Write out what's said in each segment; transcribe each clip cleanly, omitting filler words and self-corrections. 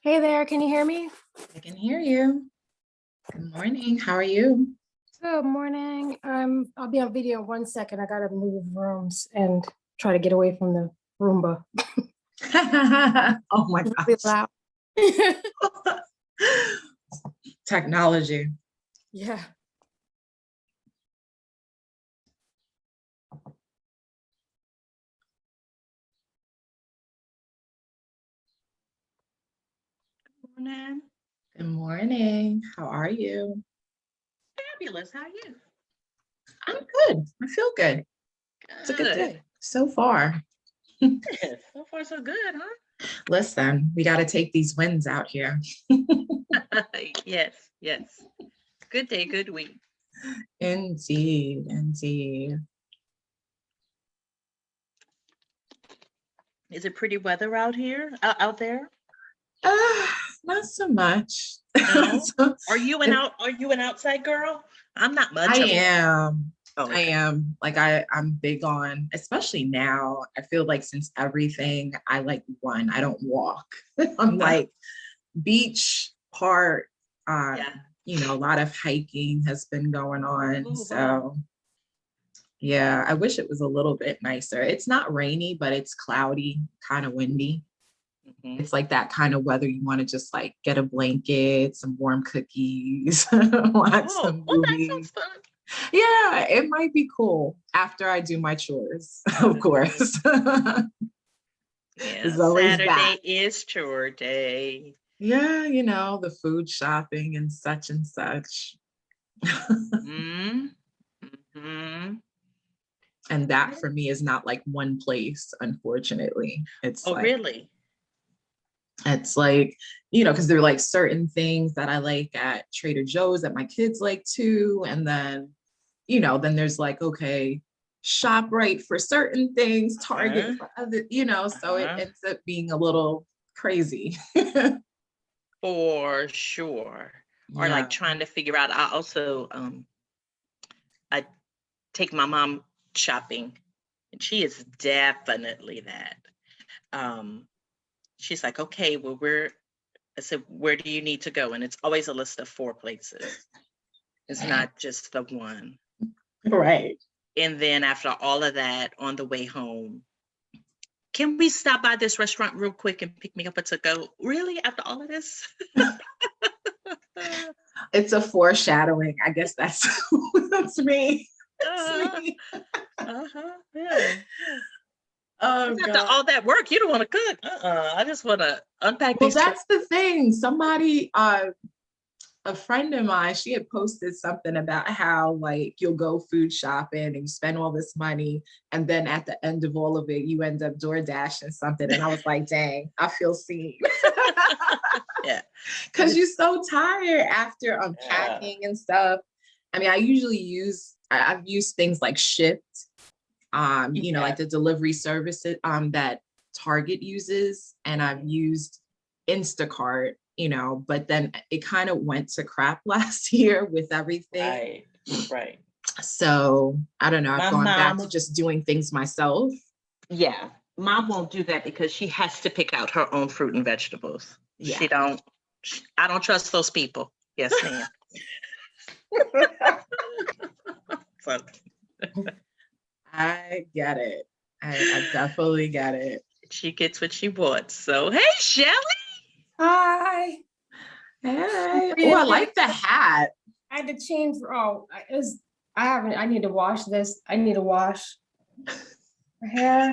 Hey there, can you hear me? I can hear you. Good morning. How are you? Good morning. I'll be on video in 1 second. I gotta move rooms and try to get away from the Roomba. Oh my It's really gosh. loud. Technology. Yeah. Morning. Good morning. How are you? Fabulous. How are you? I'm good. I feel good. It's a good day so far. Good. So far, so good, huh? Listen, we got to take these wins out here. Yes, yes. Good day, good week. Indeed, indeed. Is it pretty weather out here, out there? Not so much. No. So, Are you an outside girl? I'm not much I of one. am. Oh, I okay. am like I'm big on, especially now. I feel like since everything, I like run. I don't walk. I'm like beach, park, Yeah. a lot of hiking has been going on. Oh, wow. So yeah, I wish it was a little bit nicer. It's not rainy, but it's cloudy, kind of windy. Mhm. It's like that kind of weather you want to just like get a blanket, some warm cookies, watch some Oh, that sounds movies. fun. Yeah, it might be cool after I do my chores, of course. Yeah, There's always that. Saturday is chore day. Yeah, the food shopping and such. Mm-hmm. Mm-hmm. And that for me is not like one place, unfortunately. Oh, really? It's like, because there are like certain things that I like at Trader Joe's that my kids like too. And then, then there's like, okay, ShopRite for certain things, Target Uh-huh. for other, so it Uh-huh. ends up being a little crazy. For sure. Or like Yeah. trying to figure out. I also I take my mom shopping, and she is definitely that. Um, she's like, okay, well, I said, where do you need to go? And it's always a list of 4 places. It's not just the one. Right. And then after all of that, on the way home, can we stop by this restaurant real quick and pick me up a to go? Really? After all of this? It's a foreshadowing. I guess that's that's me. That's Uh-huh. me. Yeah. Oh After God. all that work, you don't want to cook. I just want to unpack Well, these that's the thing. Somebody, a friend of mine, she had posted something about how like you'll go food shopping and you spend all this money, and then at the end of all of it, you end up door dashing something. And I was like, dang, I feel seen. Yeah. Because you're so tired after Yeah. unpacking and stuff. I mean, I've used things like Shipt, like the delivery services that Target uses, and I've used Instacart, but then it kind of went to crap last year with everything. Right. So I don't know, I've My gone back to mom, just doing things myself. yeah, mom won't do that because she has to pick out her own fruit and vegetables. Yeah. I don't trust those people. Yes, ma'am. So, I get it. I definitely get it. she gets what she wants. So, hey, Shelly. Hi. Hey. Oh, I like the hat. I had to change. I need to wash this. I need to wash my hair.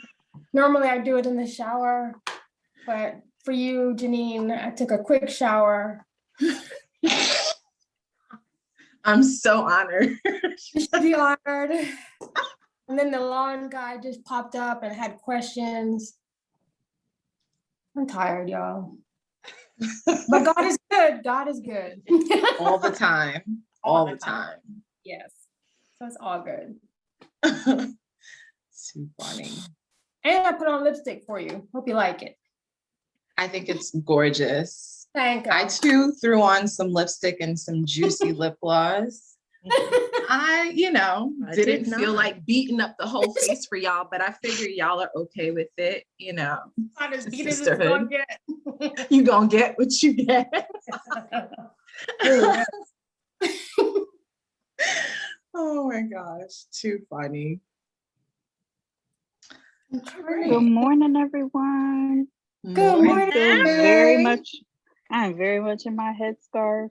Normally I do it in the shower, but for you, Janine, I took a quick shower. I'm so honored. You should be honored. And then the lawn guy just popped up and had questions. I'm tired, y'all. But God is good. God is good. All the time. All the time. Yes. So it's all good. Too funny. And I put on lipstick for you. Hope you like it. I think it's gorgeous. Thank you. I too threw on some lipstick and some juicy lip gloss. I, I didn't did feel not. like beating up the whole face for y'all, but I figure y'all are okay with it, Not as the beat as it's gonna sisterhood. get. You gonna get what you get. Oh, Oh my gosh, too funny. All Good right. morning, everyone. Good I'm morning. still I'm very much in my headscarf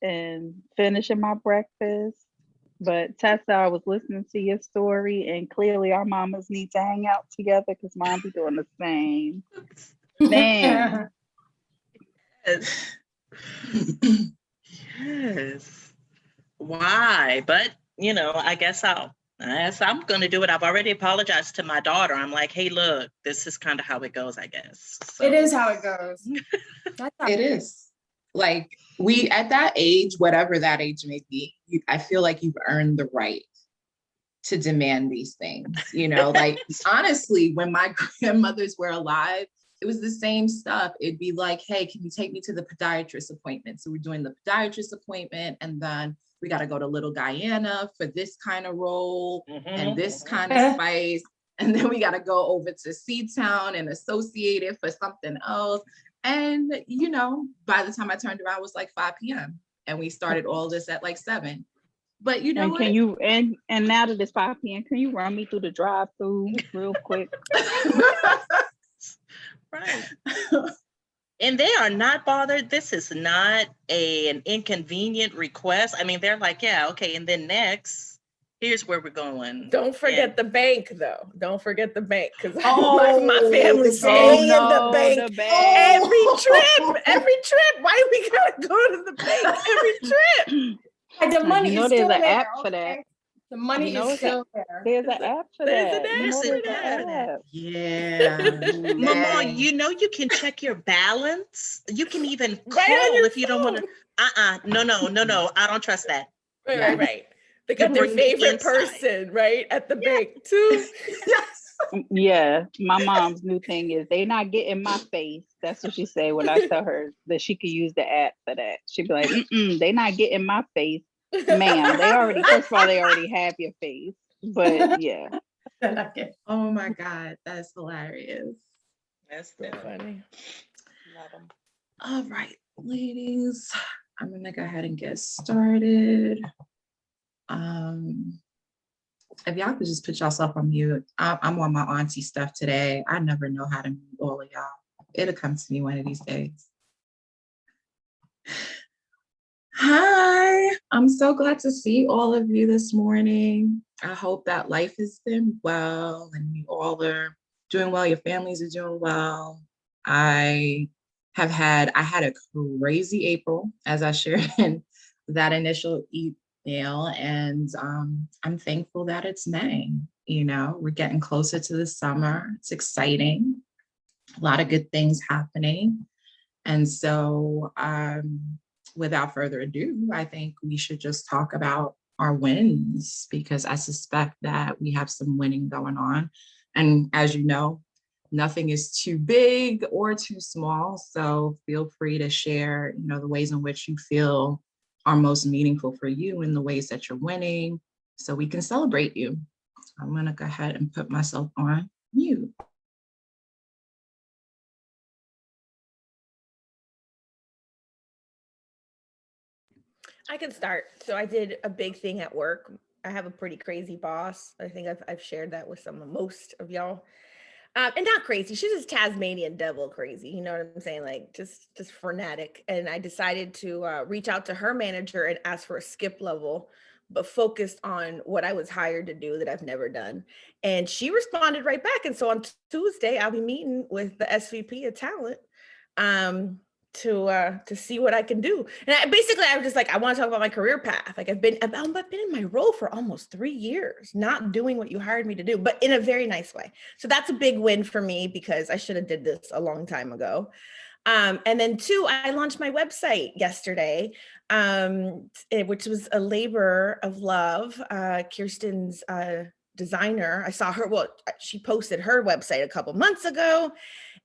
and finishing my breakfast. But Tessa, I was listening to your story, and clearly our mamas need to hang out together because mom be doing the same thing. Yes. Yes. Why? But I'm gonna do it. I've already apologized to my daughter. I'm like, hey, look, this is kind of how it goes, I guess. It So is how it goes. That's how It is. Like we, at that age, whatever that age may be, I feel like you've earned the right to demand these things. Like honestly, when my grandmothers were alive, it was the same stuff. It'd be like, hey, can you take me to the podiatrist appointment? So we're doing the podiatrist appointment, and then we got to go to Little Guyana for this kind of role and this kind of spice. And then we got to go over to Seatown and Associated for something else. And, by the time I turned around, it was like 5 p.m. And we started all this at like 7. But you know And what? can you and now that it's 5 p.m., can you run me through the drive-through real quick? right. And they are not bothered. This is not an inconvenient request. I mean, they're like, yeah, okay. And then next, here's where we're going. Don't forget And the bank, though. Don't forget the bank, because Oh, my family the stay bank. in the bank the bank. every trip. Why do we gotta go to the bank every trip? Like, the money You know is there's still an there. app for that. Okay? The money You know is still there. There's an app for There's that. an You know app there's for an that. app. Yeah. Mama, Dang. you can check your balance. You can even Right on call your if you don't want to. No. I don't trust that. Right. They got their bring the favorite inside. person, right, at the bank, too. Yeah, my mom's new thing is they not getting my face. That's what she say when I tell her that she could use the app for that. She'd be like, they not getting my face, ma'am. First of all, they already have your face. But yeah. Oh my God, that's hilarious. That's So them. funny. Love 'em. All right, ladies, I'm gonna go ahead and get started. If y'all could just put yourself on mute. I'm on my auntie stuff today. I never know how to mute all of y'all. It'll come to me one of these days. Hi, I'm so glad to see all of you this morning. I hope that life has been well and you all are doing well. Your families are doing well. I had a crazy April, as I shared in that initial email, and I'm thankful that it's May. We're getting closer to the summer. It's exciting. A lot of good things happening. And so without further ado, I think we should just talk about our wins, because I suspect that we have some winning going on. And as you know, nothing is too big or too small. So feel free to share, the ways in which you feel are most meaningful for you and the ways that you're winning, so we can celebrate you. I'm going to go ahead and put myself on mute. I can start. So I did a big thing at work. I have a pretty crazy boss. I think I've shared that with most of y'all. And not crazy. She's just Tasmanian devil crazy. You know what I'm saying? Like just frenetic. And I decided to reach out to her manager and ask for a skip level, but focused on what I was hired to do that I've never done. And she responded right back. And so on Tuesday, I'll be meeting with the SVP of talent. To see what I can do. And I was just like, I want to talk about my career path. Like I've been in my role for almost 3 years, not doing what you hired me to do, but in a very nice way. So that's a big win for me, because I should have did this a long time ago. And then 2, I launched my website yesterday, which was a labor of love. Kirsten's designer, I saw her, she posted her website a couple months ago,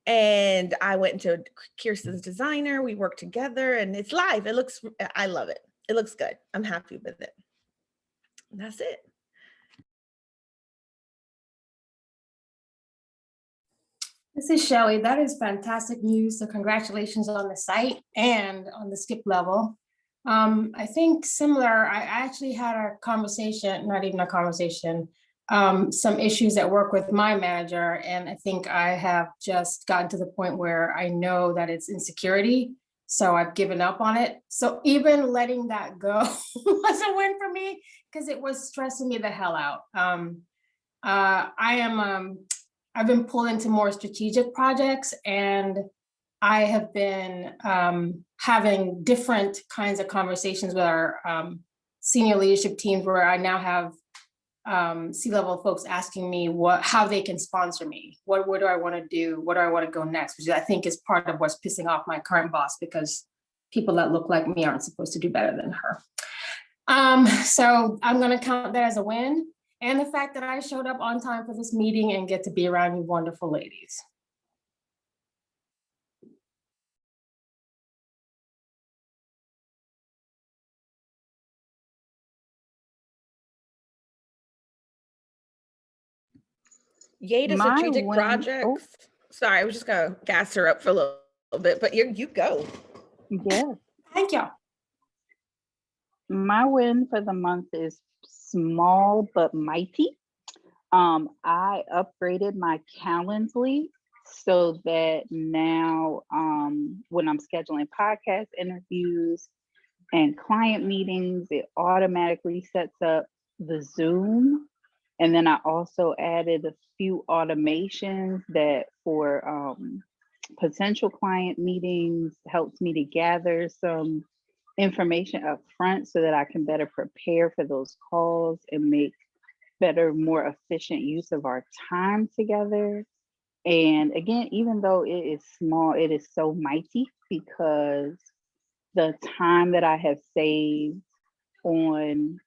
and I went into Kirsten's designer. We worked together, and it's live. I love it. It looks good. I'm happy with it. That's it. This is Shelley. That is fantastic news. So congratulations on the site and on the skip level. I think similar, I actually had a conversation, not even a conversation, some issues at work with my manager. And I think I have just gotten to the point where I know that it's insecurity. So I've given up on it. So even letting that go was a win for me because it was stressing me the hell out. I've been pulled into more strategic projects, and I have been having different kinds of conversations with our senior leadership teams where I now have C-level folks asking me how they can sponsor me. What do I want to do? What do I want to go next? Which I think is part of what's pissing off my current boss, because people that look like me aren't supposed to do better than her. So I'm going to count that as a win. And the fact that I showed up on time for this meeting and get to be around you wonderful ladies. Yay to My strategic win- projects. Sorry, I was just gonna gas her up for a little bit, but you go. Yeah. Thank you. My win for the month is small but mighty. I upgraded my Calendly so that now when I'm scheduling podcast interviews and client meetings, it automatically sets up the Zoom. And then I also added a few automations that for potential client meetings helps me to gather some information up front so that I can better prepare for those calls and make better, more efficient use of our time together. And again, even though it is small, it is so mighty because the time that I have saved on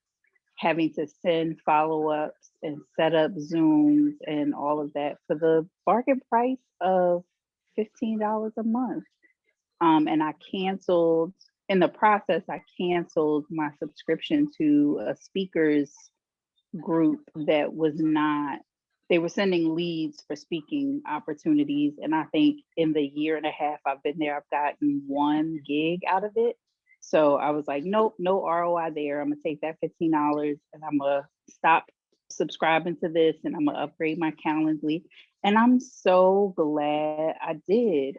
having to send follow-ups and set up Zooms and all of that for the bargain price of $15 a month. And I canceled, in the process, I canceled my subscription to a speakers group that was not, they were sending leads for speaking opportunities. And I think in the year and a half I've been there, I've gotten 1 gig out of it. So I was like, nope, no ROI there. I'm gonna take that $15 and I'm gonna stop subscribing to this and I'm gonna upgrade my Calendly. And I'm so glad I did.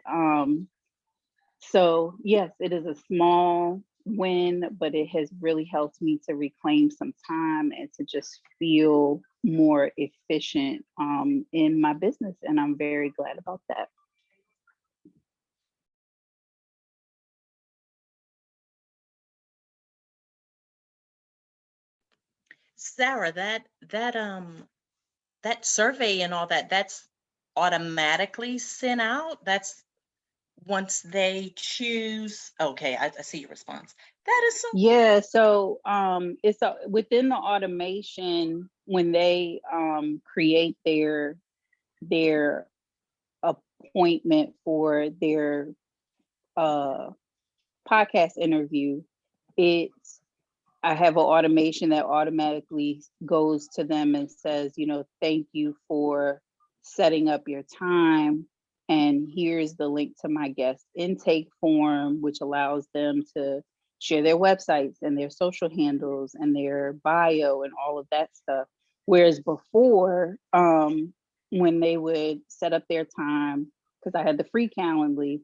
So yes, it is a small win, but it has really helped me to reclaim some time and to just feel more efficient in my business. And I'm very glad about that. Sarah, that survey and all that, that's automatically sent out. That's once they choose. Okay, I see your response. That is so. Yeah, so it's within the automation when they create their appointment for their podcast interview. I have an automation that automatically goes to them and says, thank you for setting up your time. And here's the link to my guest intake form, which allows them to share their websites and their social handles and their bio and all of that stuff. Whereas before, when they would set up their time, because I had the free Calendly,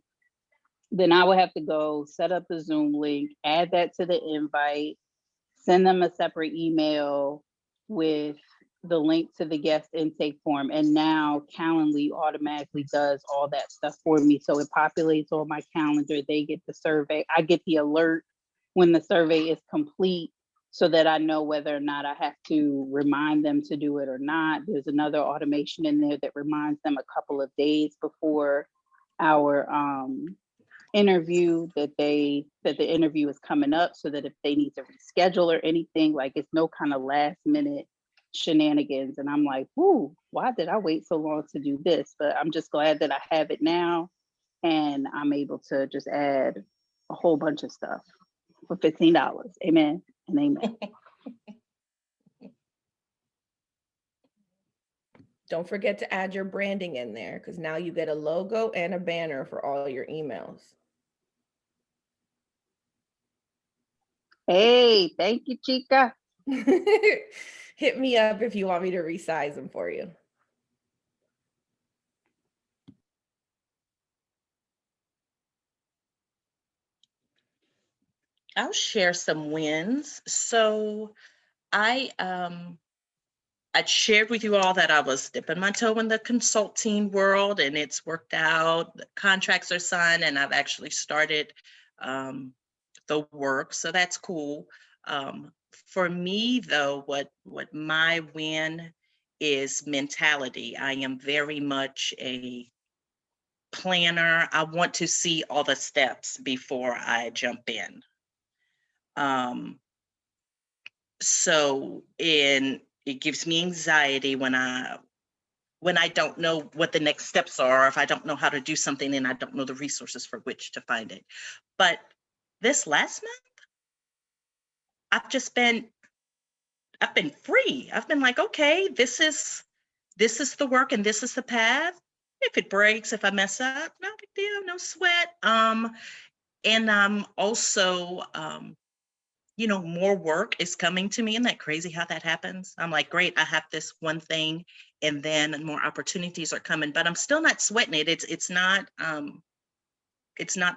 then I would have to go set up the Zoom link, add that to the invite, send them a separate email with the link to the guest intake form. And now Calendly automatically does all that stuff for me. So it populates on my calendar. They get the survey. I get the alert when the survey is complete so that I know whether or not I have to remind them to do it or not. There's another automation in there that reminds them a couple of days before our interview that the interview is coming up, so that if they need to reschedule or anything, like it's no kind of last minute shenanigans. And I'm like, ooh, why did I wait so long to do this? But I'm just glad that I have it now and I'm able to just add a whole bunch of stuff for $15. Amen and amen. Don't forget to add your branding in there because now you get a logo and a banner for all your emails. Hey, thank you, Chica. Hit me up if you want me to resize them for you. I'll share some wins. So I shared with you all that I was dipping my toe in the consulting world, and it's worked out. The contracts are signed, and I've actually started the work, so that's cool. For me, though, what my win is mentality. I am very much a planner. I want to see all the steps before I jump in. So it gives me anxiety when I don't know what the next steps are, or if I don't know how to do something and I don't know the resources for which to find it. But this last month, I've been free. I've been like, okay, this is the work and this is the path. If it breaks, if I mess up, no big deal, no sweat. And I'm also more work is coming to me. Isn't that crazy how that happens? I'm like, great, I have this one thing, and then more opportunities are coming, but I'm still not sweating it. It's not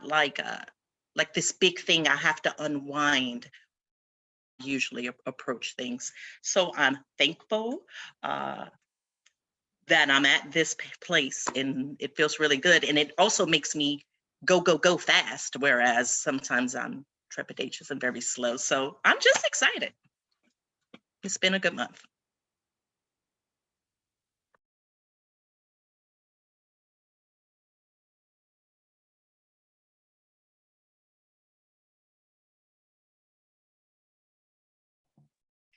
like this big thing I have to unwind. Usually approach things. So I'm thankful that I'm at this place, and it feels really good. And it also makes me go fast, whereas sometimes I'm trepidatious and very slow. So I'm just excited. It's been a good month.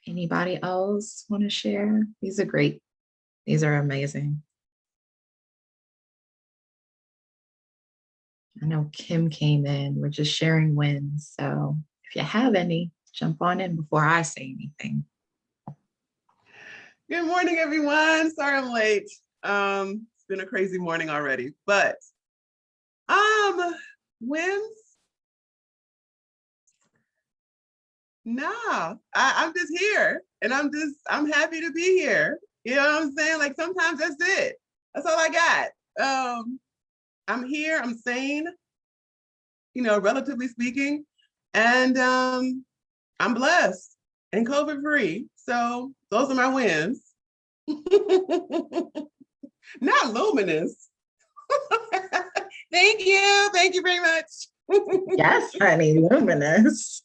Anybody else want to share? These are great. These are amazing. I know Kim came in. We're just sharing wins. So if you have any, jump on in before I say anything. Good morning, everyone. Sorry I'm late. It's been a crazy morning already, but wins? Nah, I'm just here, and I'm happy to be here. You know what I'm saying? Like sometimes that's it. That's all I got. I'm here. I'm sane. Relatively speaking, and I'm blessed and COVID free. So those are my wins. Not luminous. Thank you. Thank you very much. Yes, honey, luminous.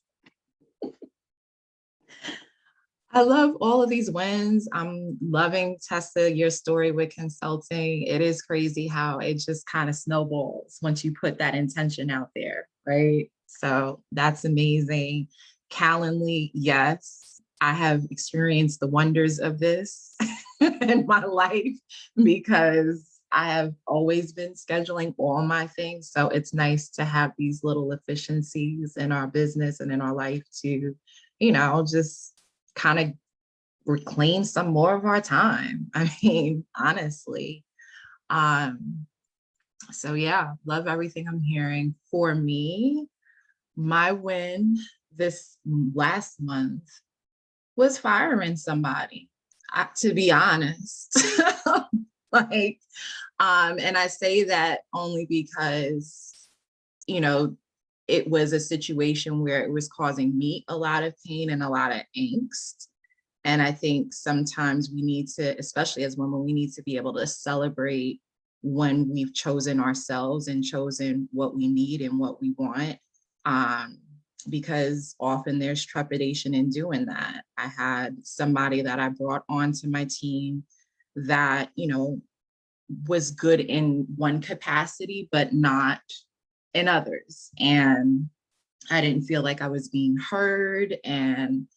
I love all of these wins. I'm loving, Tessa, your story with consulting. It is crazy how it just kind of snowballs once you put that intention out there, right? So that's amazing. Calendly, yes, I have experienced the wonders of this in my life because I have always been scheduling all my things. So it's nice to have these little efficiencies in our business and in our life to, just kind of reclaim some more of our time. I mean, honestly. So yeah, love everything I'm hearing. For me, my win this last month was firing somebody, to be honest. And I say that only because, it was a situation where it was causing me a lot of pain and a lot of angst. And I think sometimes we need to, especially as women, we need to be able to celebrate when we've chosen ourselves and chosen what we need and what we want. Because often there's trepidation in doing that. I had somebody that I brought onto my team that, was good in one capacity, but not in others. And I didn't feel like I was being heard, and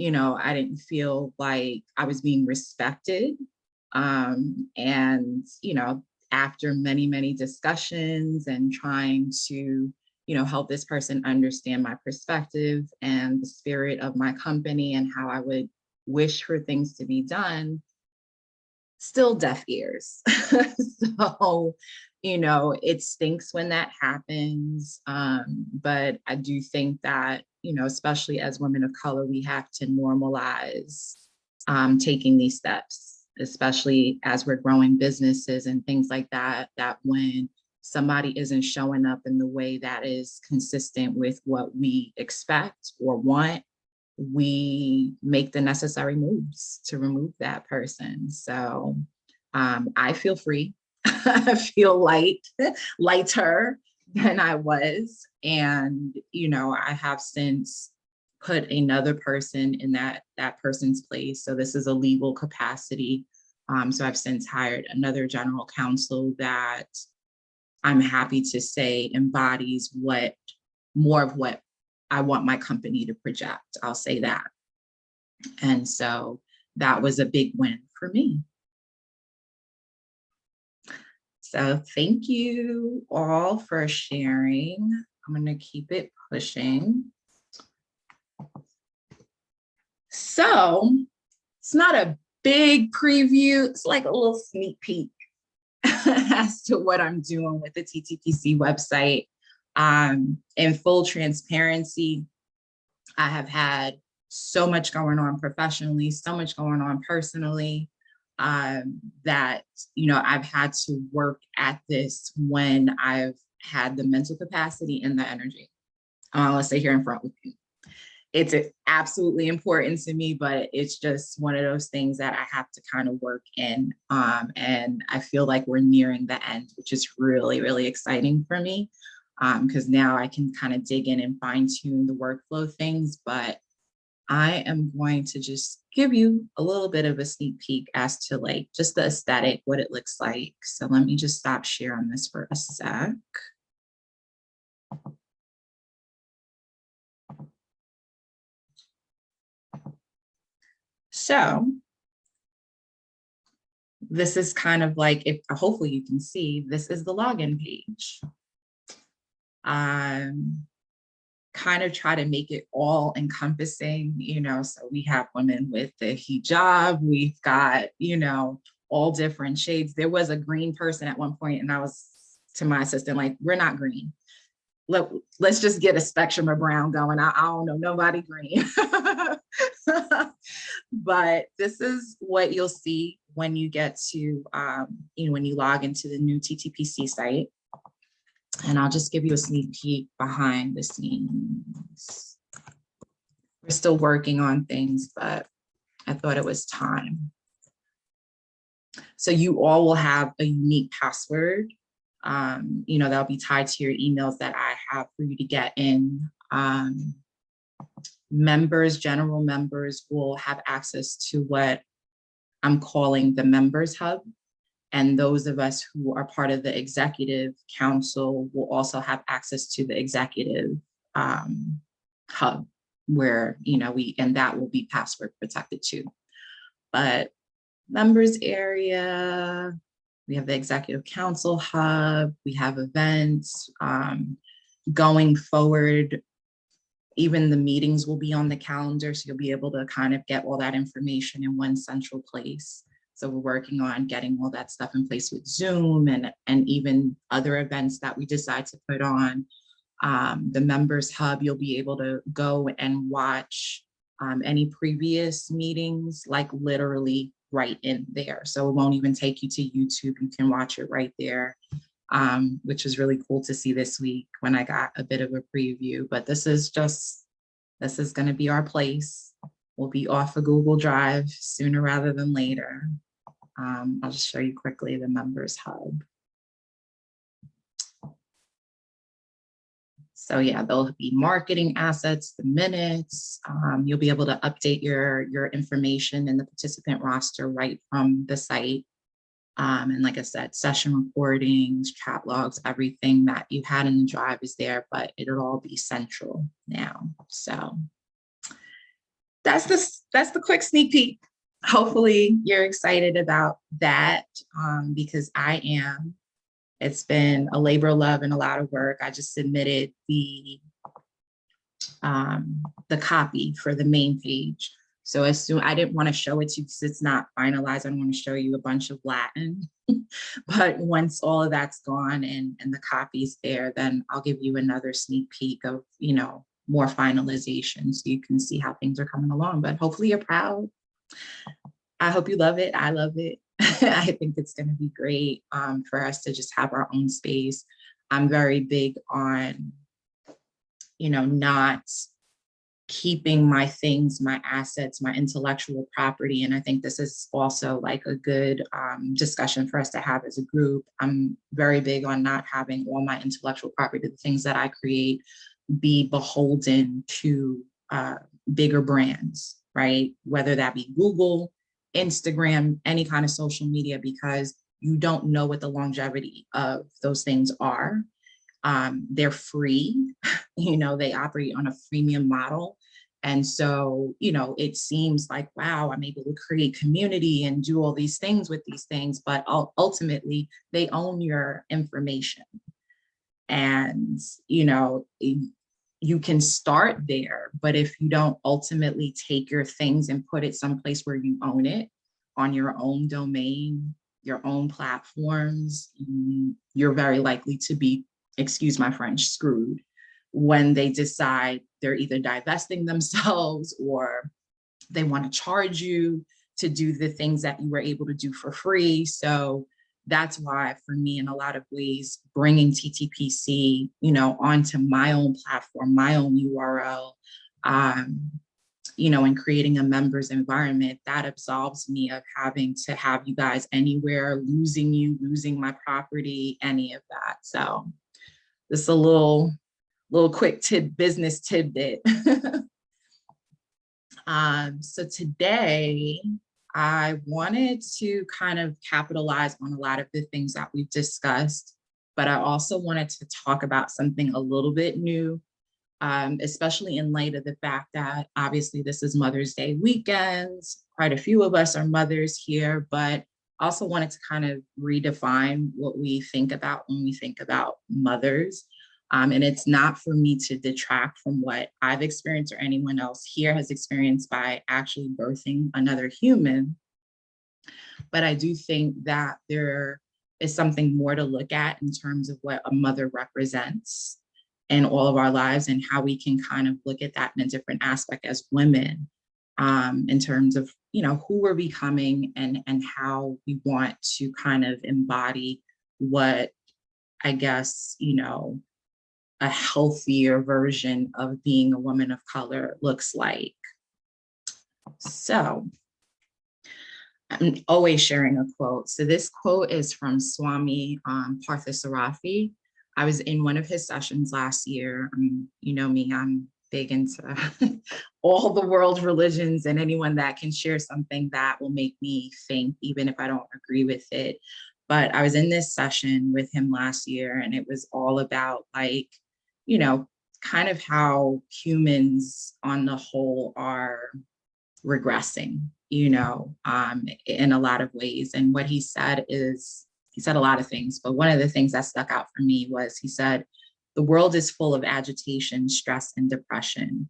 I didn't feel like I was being respected. And after many, many discussions and trying to, help this person understand my perspective and the spirit of my company and how I would wish for things to be done, still deaf ears. So, it stinks when that happens. But I do think that, especially as women of color, we have to normalize taking these steps, especially as we're growing businesses and things like that, that when somebody isn't showing up in the way that is consistent with what we expect or want, we make the necessary moves to remove that person. So I feel free. I feel lighter than I was. And, I have since put another person in that person's place. So this is a legal capacity. So I've since hired another general counsel that I'm happy to say embodies more of what I want my company to project. I'll say that. And so that was a big win for me. So thank you all for sharing. I'm going to keep it pushing. So it's not a big preview. It's like a little sneak peek as to what I'm doing with the TTPC website. In full transparency, I have had so much going on professionally, so much going on personally, that, I've had to work at this when I've had the mental capacity and the energy. Let's say here in front with you. It's absolutely important to me, but it's just one of those things that I have to kind of work in. And I feel like we're nearing the end, which is really, really exciting for me, because now I can kind of dig in and fine tune the workflow things. But I am going to just give you a little bit of a sneak peek as to like just the aesthetic, what it looks like. So let me just stop sharing this for a sec. So this is kind of like, if hopefully you can see, this is the login page. Kind of try to make it all encompassing, so we have women with the hijab, we've got, all different shades. There was a green person at one point, and I was to my assistant, like, we're not green. Let's just get a spectrum of brown going. I don't know nobody green. But this is what you'll see when you get to, when you log into the new TTPC site. And I'll just give you a sneak peek behind the scenes. We're still working on things, but I thought it was time. So you all will have a unique password, that'll be tied to your emails that I have for you to get in. General members will have access to what I'm calling the Members Hub. And those of us who are part of the executive council will also have access to the executive hub, where, and that will be password protected too. But members area, we have the executive council hub, we have events. Going forward, even the meetings will be on the calendar, so you'll be able to kind of get all that information in one central place. So we're working on getting all that stuff in place with Zoom and even other events that we decide to put on. The Members Hub, you'll be able to go and watch any previous meetings, like literally right in there. So it won't even take you to YouTube. You can watch it right there, which is really cool to see this week when I got a bit of a preview. But this is going to be our place. We'll be off of Google Drive sooner rather than later. I'll just show you quickly the Members Hub. So yeah, there'll be marketing assets, the minutes. You'll be able to update your information in the participant roster right from the site. And like I said, session recordings, chat logs, everything that you had in the drive is there, but it'll all be central now. So that's the quick sneak peek. Hopefully you're excited about that, because I am. It's been a labor of love and a lot of work. I just submitted the copy for the main page. So as soon, I didn't want to show it to you because it's not finalized. I don't want to show you a bunch of Latin. But once all of that's gone and the copy's there, then I'll give you another sneak peek of, more finalization so you can see how things are coming along. But hopefully you're proud. I hope you love it. I love it. I think it's going to be great for us to just have our own space. I'm very big on, not keeping my things, my assets, my intellectual property. And I think this is also like a good discussion for us to have as a group. I'm very big on not having all my intellectual property, the things that I create, be beholden to bigger brands, right? Whether that be Google, Instagram, any kind of social media, because you don't know what the longevity of those things are. They're free, they operate on a freemium model. And so, it seems like, wow, I'm able to create community and do all these things with these things, but ultimately they own your information. And, you can start there, but if you don't ultimately take your things and put it someplace where you own it on your own domain, your own platforms, you're very likely to be, excuse my French, screwed when they decide they're either divesting themselves or they want to charge you to do the things that you were able to do for free. So that's why, for me, in a lot of ways, bringing TTPC, onto my own platform, my own URL, and creating a members environment, that absolves me of having to have you guys anywhere, losing you, losing my property, any of that. So this is a little quick business tidbit. So today, I wanted to kind of capitalize on a lot of the things that we've discussed, but I also wanted to talk about something a little bit new, especially in light of the fact that obviously this is Mother's Day weekends. Quite a few of us are mothers here, but also wanted to kind of redefine what we think about when we think about mothers. And it's not for me to detract from what I've experienced or anyone else here has experienced by actually birthing another human. But I do think that there is something more to look at in terms of what a mother represents in all of our lives and how we can kind of look at that in a different aspect as women, in terms of, who we're becoming and how we want to kind of embody what, I guess, a healthier version of being a woman of color looks like. So I'm always sharing a quote. So this quote is from Swami Parthasarathi. I was in one of his sessions last year. You know me, I'm big into all the world religions and anyone that can share something that will make me think, even if I don't agree with it. But I was in this session with him last year, and it was all about kind of how humans on the whole are regressing, in a lot of ways. And what he said a lot of things, but one of the things that stuck out for me was he said, the world is full of agitation, stress, and depression.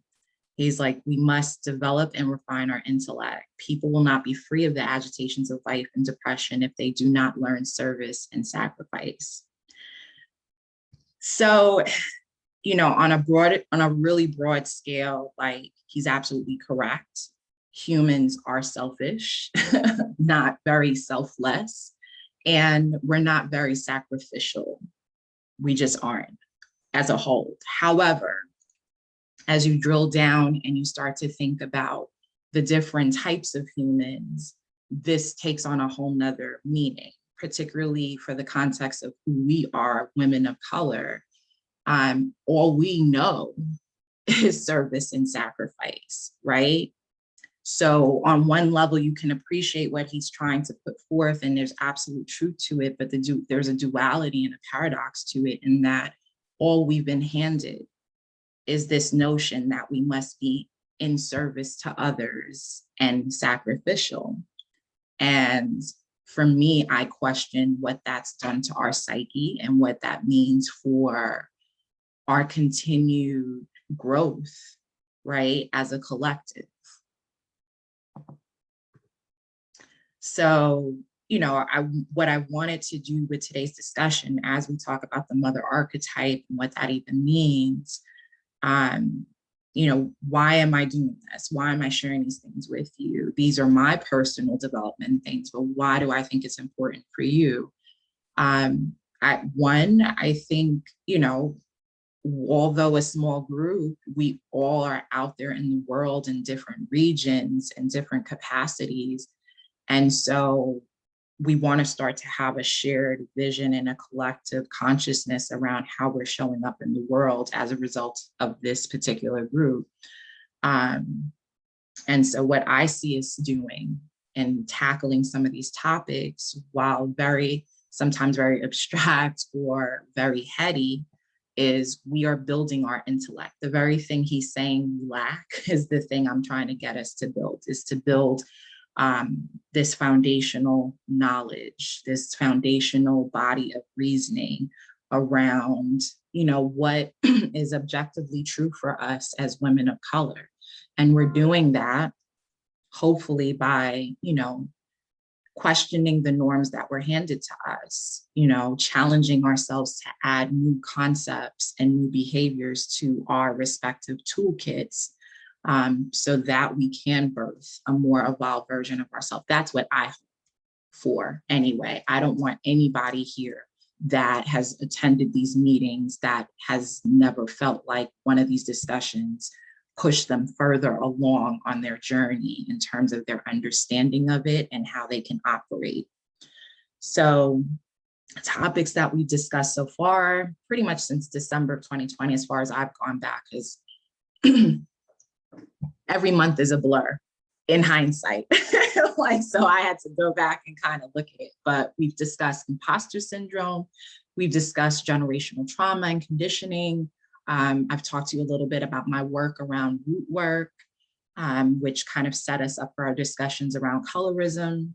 He's like, we must develop and refine our intellect. People will not be free of the agitations of life and depression if they do not learn service and sacrifice. So, on a really broad scale, like, he's absolutely correct. Humans are selfish, not very selfless, and we're not very sacrificial. We just aren't as a whole. However, as you drill down and you start to think about the different types of humans, this takes on a whole nother meaning, particularly for the context of who we are, women of color. All we know is service and sacrifice, right? So on one level, you can appreciate what he's trying to put forth, and there's absolute truth to it, but there's a duality and a paradox to it, in that all we've been handed is this notion that we must be in service to others and sacrificial. And for me, I question what that's done to our psyche and what that means for our continued growth, right, as a collective. So, what I wanted to do with today's discussion, as we talk about the mother archetype and what that even means, why am I doing this? Why am I sharing these things with you? These are my personal development things, but why do I think it's important for you? I think, although a small group, we all are out there in the world in different regions and different capacities. And so we want to start to have a shared vision and a collective consciousness around how we're showing up in the world as a result of this particular group. And so what I see us doing and tackling some of these topics, while sometimes very abstract or very heady, is we are building our intellect. The very thing he's saying we lack is the thing I'm trying to get us to build, is to build this foundational knowledge, this foundational body of reasoning around, what is objectively true for us as women of color. And we're doing that hopefully by, questioning the norms that were handed to us, challenging ourselves to add new concepts and new behaviors to our respective toolkits, so that we can birth a more evolved version of ourselves. That's what I hope for anyway. I don't want anybody here that has attended these meetings that has never felt like one of these discussions pushed them further along on their journey in terms of their understanding of it and how they can operate. So topics that we discussed so far, pretty much since December of 2020, as far as I've gone back, is every month is a blur in hindsight. So I had to go back and kind of look at it, but we've discussed imposter syndrome. We've discussed generational trauma and conditioning. I've talked to you a little bit about my work around root work, which kind of set us up for our discussions around colorism.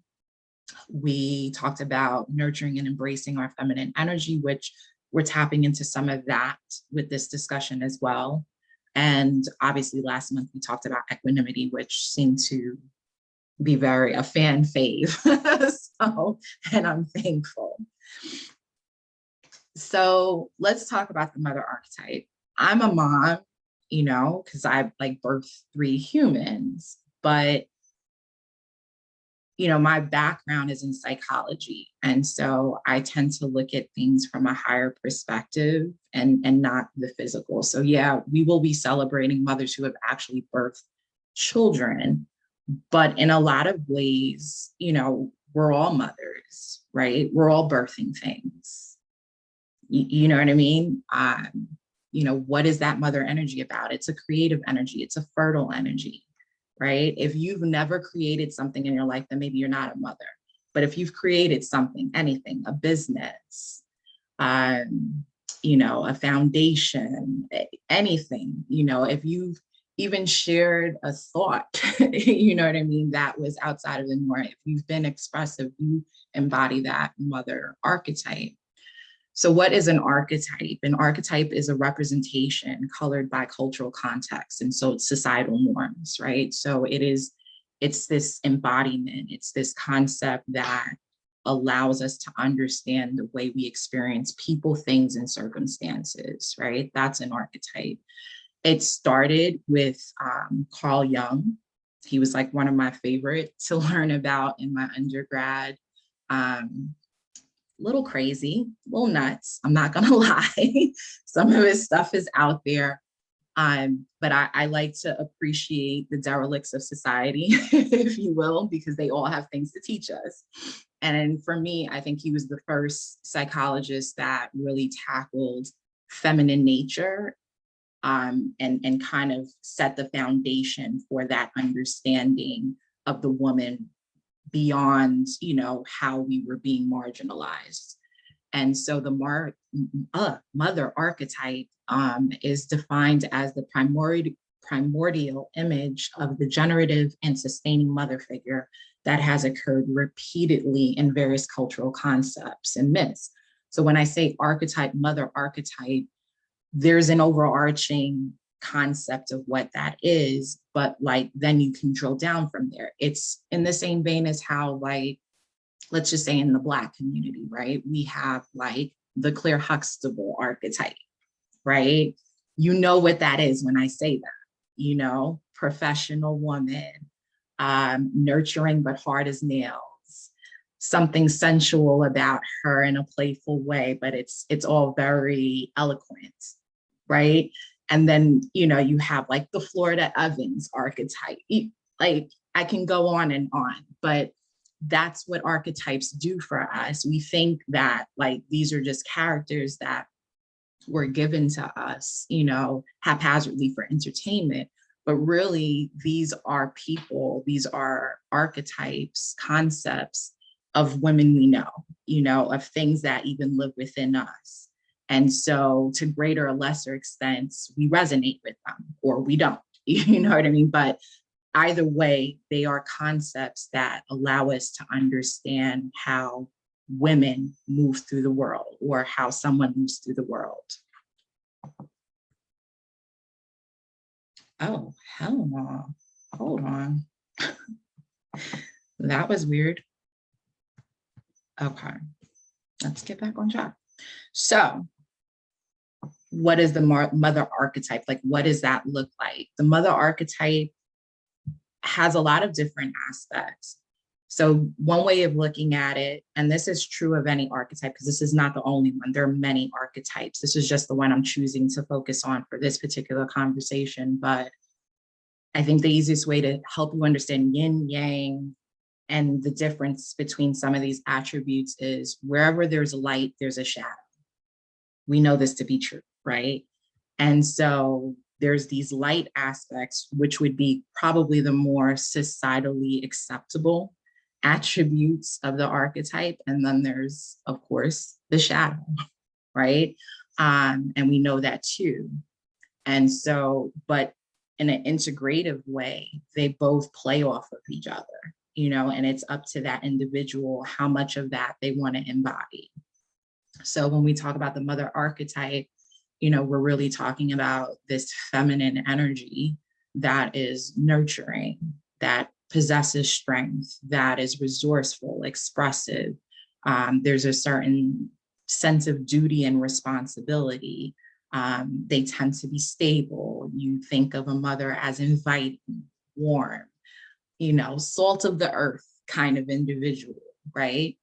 We talked about nurturing and embracing our feminine energy, which we're tapping into some of that with this discussion as well. And obviously last month we talked about equanimity, which seemed to be a fan fave. And I'm thankful. So let's talk about the mother archetype. I'm a mom, because I birthed 3 humans, but my background is in psychology. And so I tend to look at things from a higher perspective and not the physical. So yeah, we will be celebrating mothers who have actually birthed children, but in a lot of ways, we're all mothers, right? We're all birthing things. You know what I mean? What is that mother energy about? It's a creative energy. It's a fertile energy, right? If you've never created something in your life, then maybe you're not a mother. But if you've created something, anything, a business, a foundation, anything, if you've even shared a thought, you know what I mean, that was outside of the norm, if you've been expressive, you embody that mother archetype. So what is an archetype? An archetype is a representation colored by cultural context. And so it's societal norms, right? So it's this embodiment, it's this concept that allows us to understand the way we experience people, things, and circumstances, right? That's an archetype. It started with Carl Jung. He was one of my favorite to learn about in my undergrad. Little crazy, little nuts, I'm not gonna lie. Some of his stuff is out there, but I like to appreciate the derelicts of society, if you will, because they all have things to teach us. And for me, I think he was the first psychologist that really tackled feminine nature, and kind of set the foundation for that understanding of the woman beyond, how we were being marginalized. And so the mother archetype is defined as the primordial image of the generative and sustaining mother figure that has occurred repeatedly in various cultural concepts and myths. So when I say archetype, mother archetype, there's an overarching concept of what that is, but then you can drill down from there. It's in the same vein as how let's just say in the Black community, right? We have like the Claire Huxtable archetype, right? You know what that is when I say that, you know, professional woman, nurturing but hard as nails, something sensual about her in a playful way, but it's all very eloquent, right? And then, you know, you have like the Florida Evans archetype. Like I can go on, but that's what archetypes do for us. We think that like these are just characters that were given to us, you know, haphazardly for entertainment. But really, these are people, these are archetypes, concepts of women we know, you know, of things that even live within us. And so to greater or lesser extents, we resonate with them or we don't, you know what I mean? But either way, they are concepts that allow us to understand how women move through the world or how someone moves through the world. Oh, hell no. Hold on. That was weird. Okay, let's get back on track. So what is the mother archetype? Like, what does that look like? The mother archetype has a lot of different aspects. So one way of looking at it, and this is true of any archetype, because this is not the only one, there are many archetypes. This is just the one I'm choosing to focus on for this particular conversation. But I think the easiest way to help you understand yin, yang, and the difference between some of these attributes is wherever there's light, there's a shadow. We know this to be true, right? And so there's these light aspects, which would be probably the more societally acceptable attributes of the archetype. And then there's, of course, the shadow, right? And we know that too. And so, but in an integrative way, they both play off of each other, you know, and it's up to that individual how much of that they want to embody. So when we talk about the mother archetype, you know, we're really talking about this feminine energy that is nurturing, that possesses strength, that is resourceful, expressive. There's a certain sense of duty and responsibility. They tend to be stable. You think of a mother as inviting, warm, you know, salt of the earth kind of individual, right?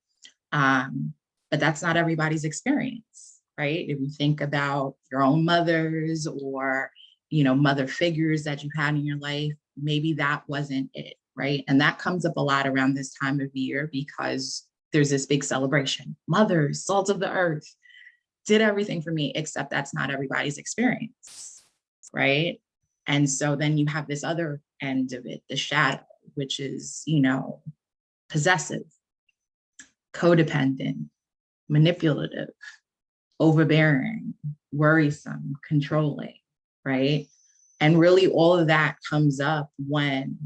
But that's not everybody's experience, right? If you think about your own mothers or, you know, mother figures that you had in your life, maybe that wasn't it, right? And that comes up a lot around this time of year because there's this big celebration. Mothers, salt of the earth, did everything for me, except that's not everybody's experience, right? And so then you have this other end of it, the shadow, which is, you know, possessive, codependent, manipulative, overbearing, worrisome, controlling, right? And really all of that comes up when,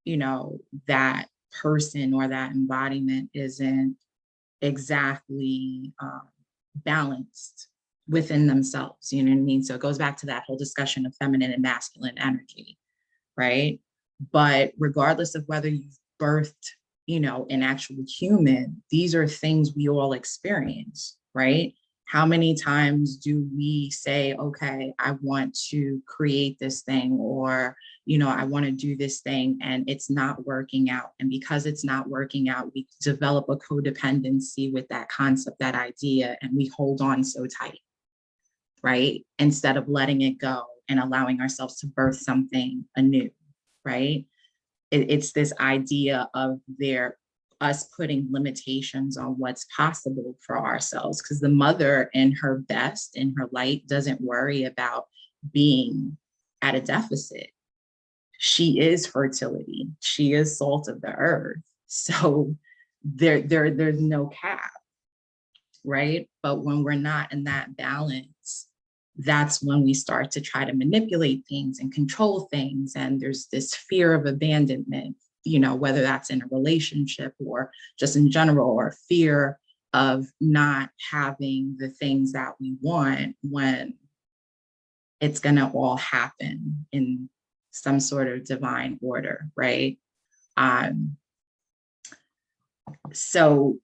you know, that person or that embodiment isn't exactly balanced within themselves, you know what I mean? So it goes back to that whole discussion of feminine and masculine energy, right? But regardless of whether you've birthed, you know, an actual human, these are things we all experience, right? How many times do we say, okay, I want to create this thing, or, you know, I want to do this thing and it's not working out. And because it's not working out, we develop a codependency with that concept, that idea, and we hold on so tight, right? Instead of letting it go and allowing ourselves to birth something anew, right? It's this idea of us putting limitations on what's possible for ourselves, because the mother in her best, in her light, doesn't worry about being at a deficit. She is fertility. She is salt of the earth. So there's no cap, right? But when we're not in that balance, that's when we start to try to manipulate things and control things. And there's this fear of abandonment, you know, whether that's in a relationship or just in general, or fear of not having the things that we want when it's going to all happen in some sort of divine order, right? So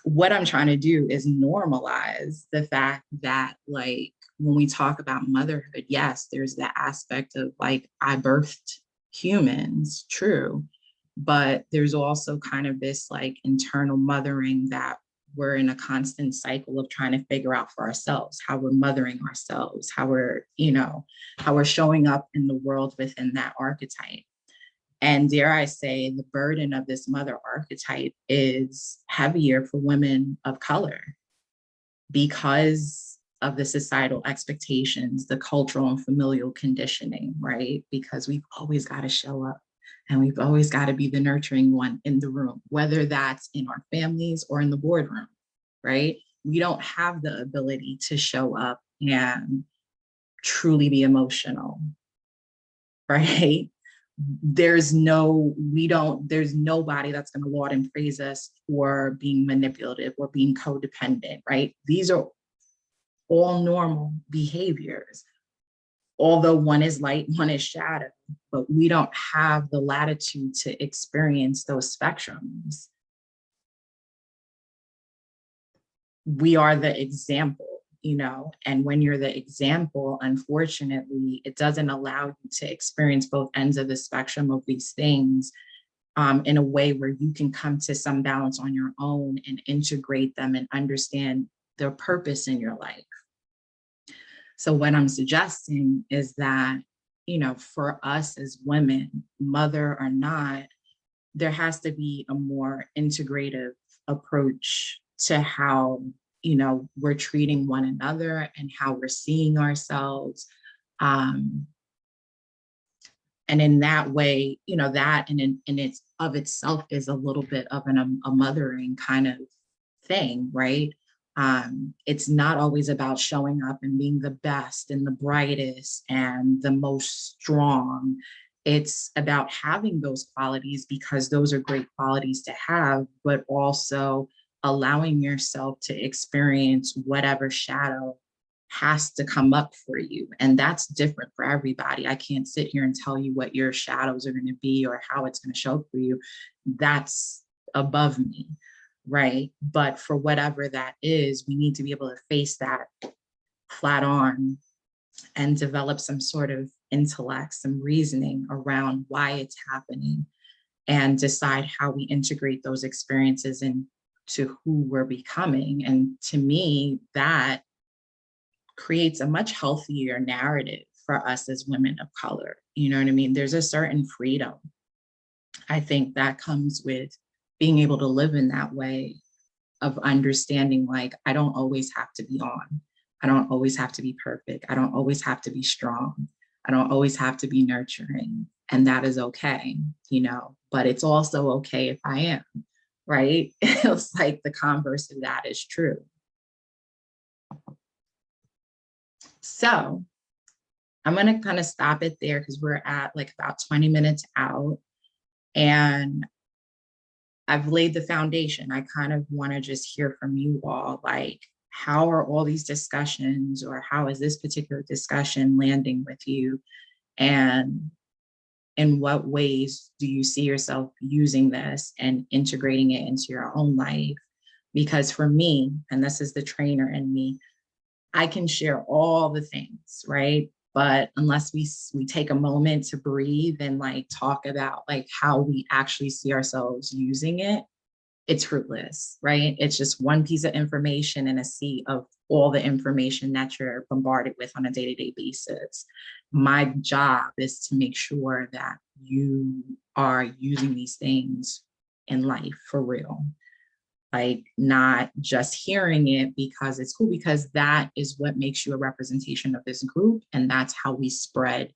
what I'm trying to do is normalize the fact that, like, when we talk about motherhood, yes, there's that aspect of like, I birthed humans, true, but there's also kind of this like internal mothering that we're in a constant cycle of trying to figure out for ourselves, how we're mothering ourselves, how we're, how we're showing up in the world within that archetype. And dare I say, the burden of this mother archetype is heavier for women of color because of the societal expectations, the cultural and familial conditioning, right? Because we've always got to show up and we've always got to be the nurturing one in the room, whether that's in our families or in the boardroom, right? We don't have the ability to show up and truly be emotional, right? There's nobody that's going to laud and praise us for being manipulative or being codependent, right? These are all normal behaviors, although one is light, one is shadow, but we don't have the latitude to experience those spectrums. We are the example, and when you're the example, unfortunately, it doesn't allow you to experience both ends of the spectrum of these things in a way where you can come to some balance on your own and integrate them and understand their purpose in your life. So what I'm suggesting is that, for us as women, mother or not, there has to be a more integrative approach to how, we're treating one another and how we're seeing ourselves. And in that way, that in its of itself is a little bit of a mothering kind of thing, right? It's not always about showing up and being the best and the brightest and the most strong. It's about having those qualities because those are great qualities to have, but also allowing yourself to experience whatever shadow has to come up for you. And that's different for everybody. I can't sit here and tell you what your shadows are going to be or how it's going to show up for you. That's above me, right? But for whatever that is, we need to be able to face that flat on and develop some sort of intellect, some reasoning around why it's happening, and decide how we integrate those experiences into who we're becoming. And to me, that creates a much healthier narrative for us as women of color. You know what I mean? There's a certain freedom, I think, that comes with being able to live in that way of understanding, like, I don't always have to be on. I don't always have to be perfect. I don't always have to be strong. I don't always have to be nurturing. And that is okay, but it's also okay if I am, right? It's like the converse of that is true. So I'm going to kind of stop it there because we're at like about 20 minutes out and I've laid the foundation. I kind of want to just hear from you all, like, how are all these discussions, or how is this particular discussion landing with you? And in what ways do you see yourself using this and integrating it into your own life? Because for me, and this is the trainer in me, I can share all the things, right? But unless we take a moment to breathe and like talk about like how we actually see ourselves using it, it's fruitless, right? It's just one piece of information in a sea of all the information that you're bombarded with on a day-to-day basis. My job is to make sure that you are using these things in life for real. Like, not just hearing it because it's cool, because that is what makes you a representation of this group. And that's how we spread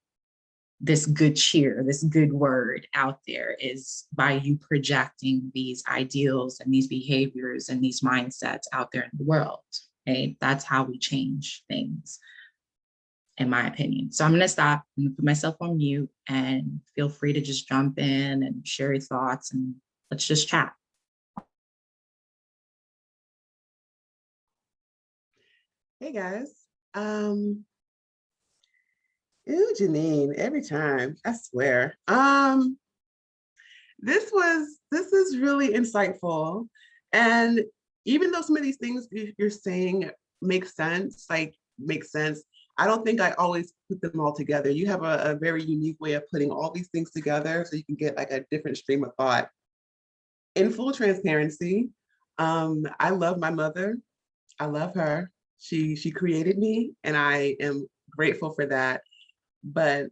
this good cheer, this good word out there, is by you projecting these ideals and these behaviors and these mindsets out there in the world. Okay, that's how we change things, in my opinion. So I'm going to stop and put myself on mute, and feel free to just jump in and share your thoughts, and let's just chat. Hey guys. Ooh, Janine, every time, I swear. this is really insightful. And even though some of these things you're saying make sense, I don't think I always put them all together. You have a very unique way of putting all these things together so you can get like a different stream of thought. In full transparency, I love my mother. I love her. She created me and I am grateful for that. But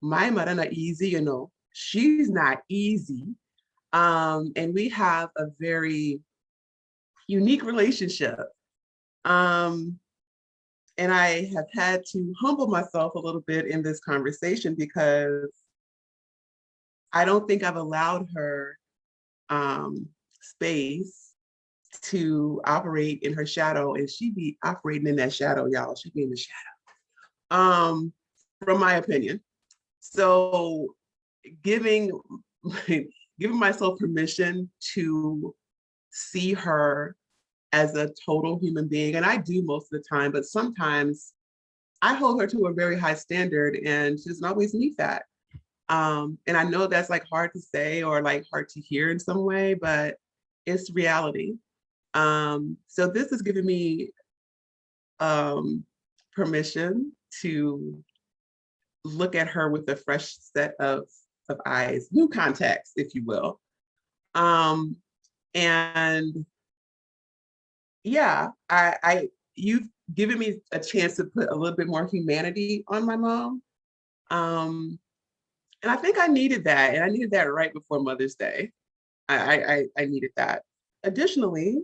my mother not easy, she's not easy. And we have a very unique relationship. And I have had to humble myself a little bit in this conversation because I don't think I've allowed her space to operate in her shadow, and she be operating in that shadow, y'all. She be in the shadow, from my opinion. So giving myself permission to see her as a total human being, and I do most of the time, but sometimes I hold her to a very high standard and she doesn't always meet that. And I know that's like hard to say or like hard to hear in some way, but it's reality. So this has given me permission to look at her with a fresh set of eyes, new context, if you will. And yeah, you've given me a chance to put a little bit more humanity on my mom. And I think I needed that, and I needed that right before Mother's Day. I needed that. Additionally,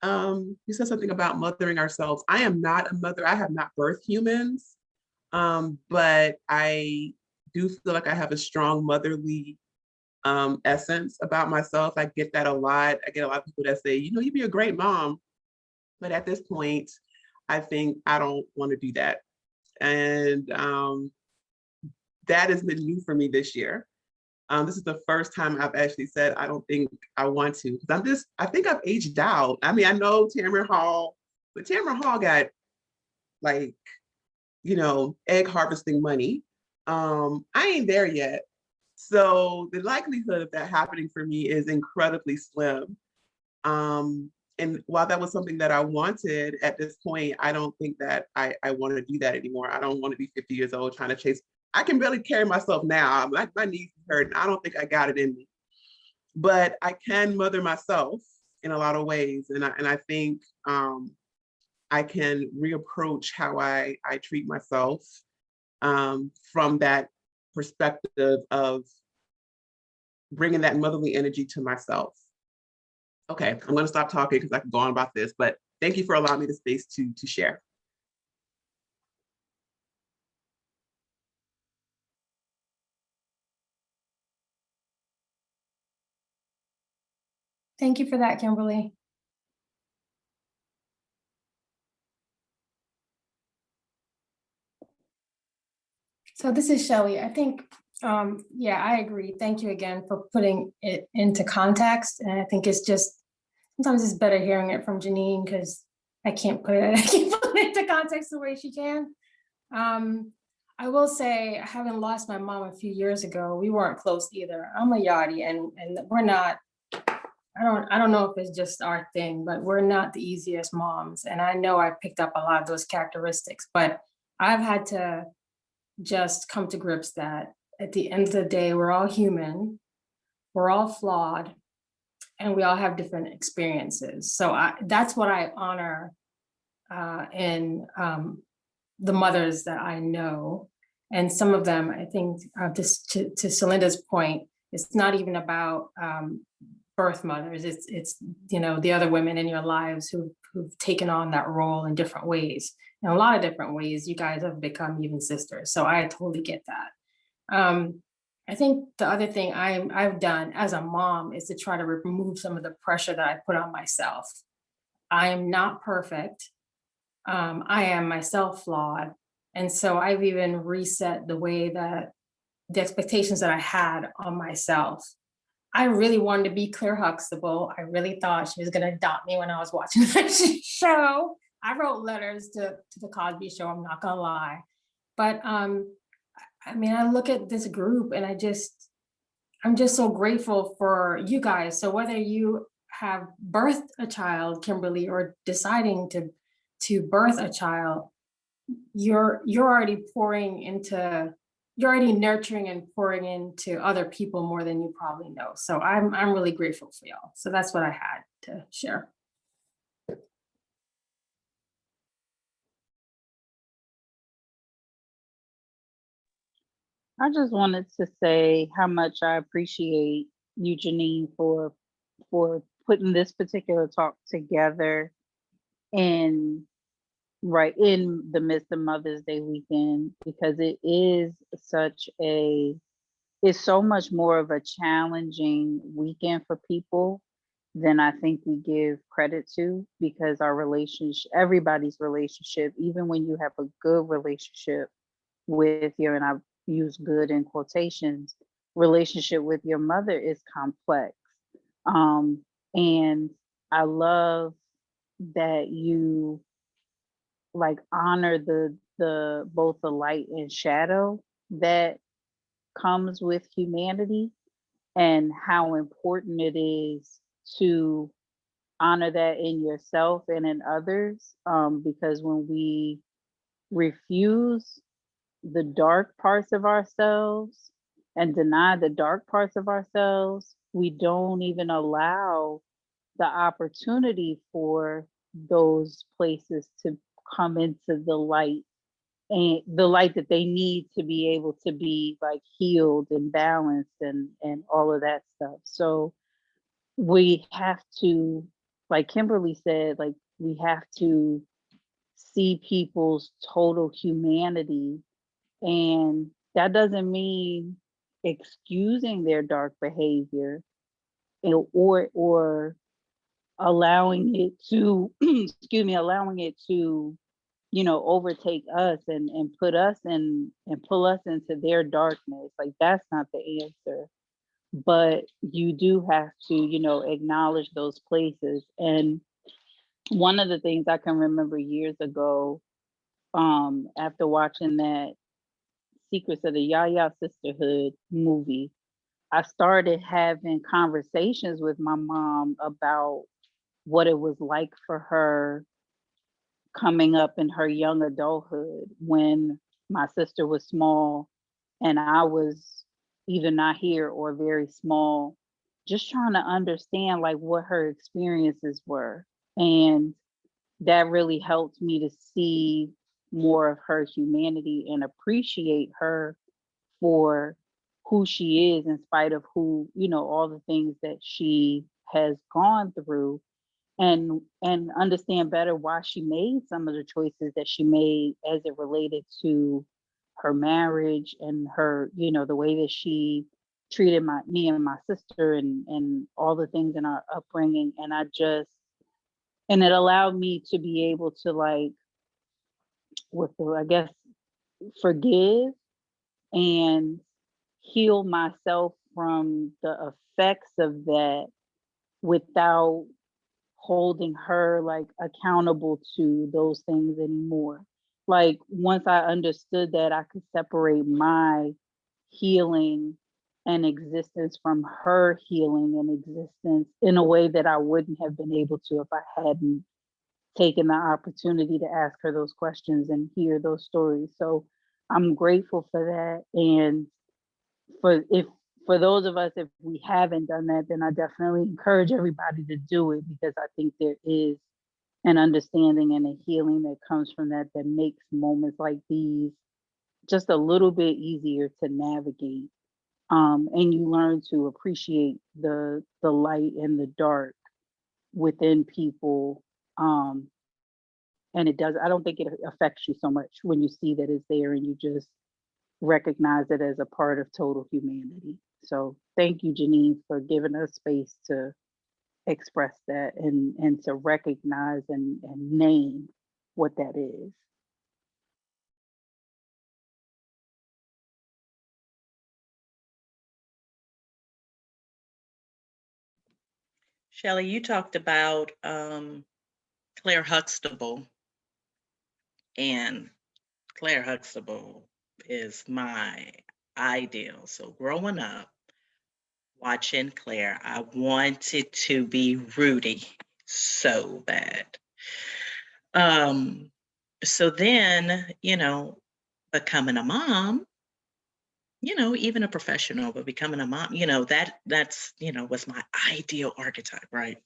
you said something about mothering ourselves. I am not a mother. I have not birthed humans, but I do feel like I have a strong motherly essence about myself. I get that a lot. I get a lot of people that say, you'd be a great mom. But at this point, I think I don't want to do that. And that has been new for me this year. This is the first time I've actually said, I don't think I want to, because I think I've aged out. I mean, I know Tamara Hall, but Tamara Hall got like, egg harvesting money. I ain't there yet. So the likelihood of that happening for me is incredibly slim. And while that was something that I wanted at this point, I don't think that I want to do that anymore. I don't want to be 50 years old trying to chase. I can barely carry myself now. My knees hurt. I don't think I got it in me. But I can mother myself in a lot of ways. And I think I can reapproach how I treat myself from that perspective of bringing that motherly energy to myself. Okay, I'm going to stop talking because I can go on about this, but thank you for allowing me the space to share. Thank you for that, Kimberly. So this is Shelley. I think, yeah, I agree. Thank you again for putting it into context. And I think it's just, sometimes it's better hearing it from Janine because I can't put it into context the way she can. I will say, having lost my mom a few years ago, we weren't close either. I'm a yachty and we're not, I don't know if it's just our thing, but we're not the easiest moms. And I know I picked up a lot of those characteristics, but I've had to just come to grips that at the end of the day, we're all human, we're all flawed, and we all have different experiences. So that's what I honor in the mothers that I know. And some of them, I think, just to Celinda's point, it's not even about birth mothers. It's the other women in your lives who've taken on that role in different ways. In a lot of different ways, you guys have become even sisters. So I totally get that. I think the other thing I've done as a mom is to try to remove some of the pressure that I put on myself. I am not perfect. I am myself flawed. And so I've even reset the way that the expectations that I had on myself. I really wanted to be Claire Huxtable. I really thought she was going to adopt me when I was watching the show. I wrote letters to the Cosby Show, I'm not going to lie. But I mean, I look at this group and I'm just so grateful for you guys. So whether you have birthed a child, Kimberly, or deciding to birth a child, you're already pouring into, you're already nurturing and pouring into other people more than you probably know. So I'm really grateful for y'all. So that's what I had to share. I just wanted to say how much I appreciate you, Janine, for putting this particular talk together in right in the midst of Mother's Day weekend, because it is such a it's so much more of a challenging weekend for people than I think we give credit to, because our relationship, everybody's relationship, even when you have a good relationship with your, and I use good in quotations, relationship with your mother is complex. Um, and I love that you like honor the both the light and shadow that comes with humanity, and how important it is to honor that in yourself and in others, because when we refuse the dark parts of ourselves and deny the dark parts of ourselves, we don't even allow the opportunity for those places to come into the light, and the light that they need to be able to be like healed and balanced and all of that stuff. So we have to, like Kimberly said, like we have to see people's total humanity, and that doesn't mean excusing their dark behavior, or allowing it to excuse me, allowing it to, you know, overtake us and put us in and pull us into their darkness. Like that's not the answer. But you do have to, you know, acknowledge those places. And one of the things I can remember years ago, after watching that Secrets of the Yaya Sisterhood movie, I started having conversations with my mom about what it was like for her coming up in her young adulthood when my sister was small and I was either not here or very small, just trying to understand like what her experiences were. And that really helped me to see more of her humanity and appreciate her for who she is, in spite of who, you know, all the things that she has gone through, and understand better why she made some of the choices that she made as it related to her marriage and her, you know, the way that she treated me and my sister, and all the things in our upbringing. And and it allowed me to be able to like, with the, I guess, forgive and heal myself from the effects of that without holding her like accountable to those things anymore. Like once I understood that, I could separate my healing and existence from her healing and existence in a way that I wouldn't have been able to if I hadn't taken the opportunity to ask her those questions and hear those stories. So I'm grateful for that. And if for those of us, if we haven't done that, then I definitely encourage everybody to do it, because I think there is an understanding and a healing that comes from that, that makes moments like these just a little bit easier to navigate. And you learn to appreciate the light and the dark within people. And it does, I don't think it affects you so much when you see that it's there and you just recognize it as a part of total humanity. So thank you, Janine, for giving us space to express that and to recognize and name what that is. Shelley, you talked about Claire Huxtable, and Claire Huxtable is my ideal. So growing up, watching Claire. I wanted to be Rudy so bad. So then, becoming a mom, even a professional, but becoming a mom, that's was my ideal archetype, right?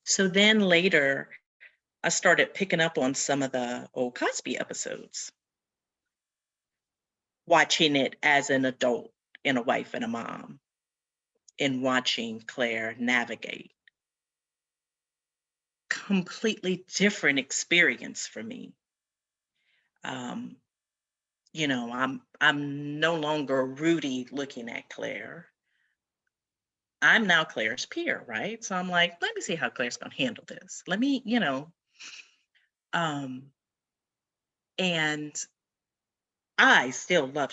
So then later, I started picking up on some of the old Cosby episodes, watching it as an adult and a wife and a mom, and watching Claire navigate. Completely different experience for me. Um, I'm no longer Rudy looking at Claire. I'm now Claire's peer, right? So I'm like, let me see how Claire's gonna handle this. Let me, and I still love,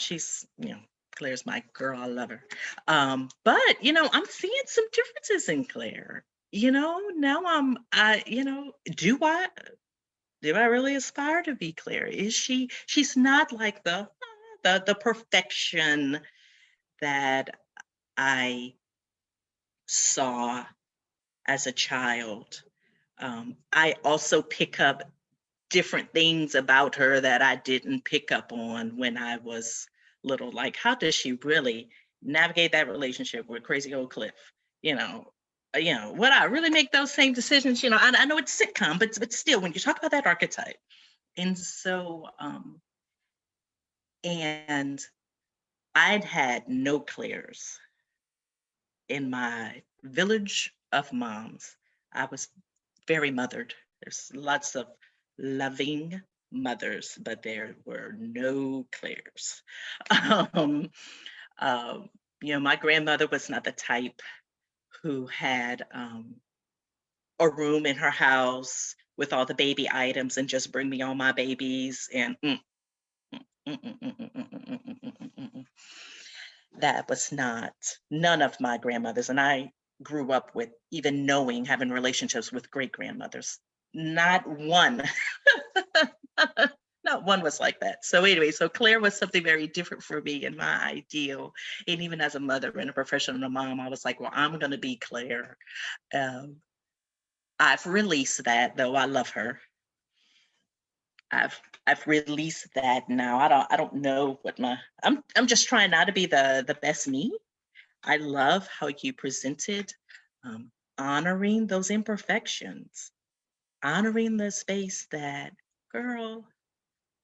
Claire's my girl, I love her. But I'm seeing some differences in Claire. Now do I really aspire to be Claire? She's not like the perfection that I saw as a child. I also pick up different things about her that I didn't pick up on when I was little. Like, how does she really navigate that relationship with crazy old Cliff? Would I really make those same decisions? I know it's sitcom, but still, when you talk about that archetype, and so, and I'd had no Claires in my village of moms. I was very mothered. There's lots of loving mothers, but there were no Claires. Um, my grandmother was not the type who had a room in her house with all the baby items and just bring me all my babies and that was not none of my grandmothers. And I grew up with even knowing, having relationships with great grandmothers. Not one, not one was like that. So anyway, so Claire was something very different for me in my ideal. And even as a mother and a professional mom, I was like, well, I'm going to be Claire. I've released that, though. I love her. I've released that now. I don't know what I'm just trying not to be the best me. I love how you presented honoring those imperfections, honoring the space that, girl,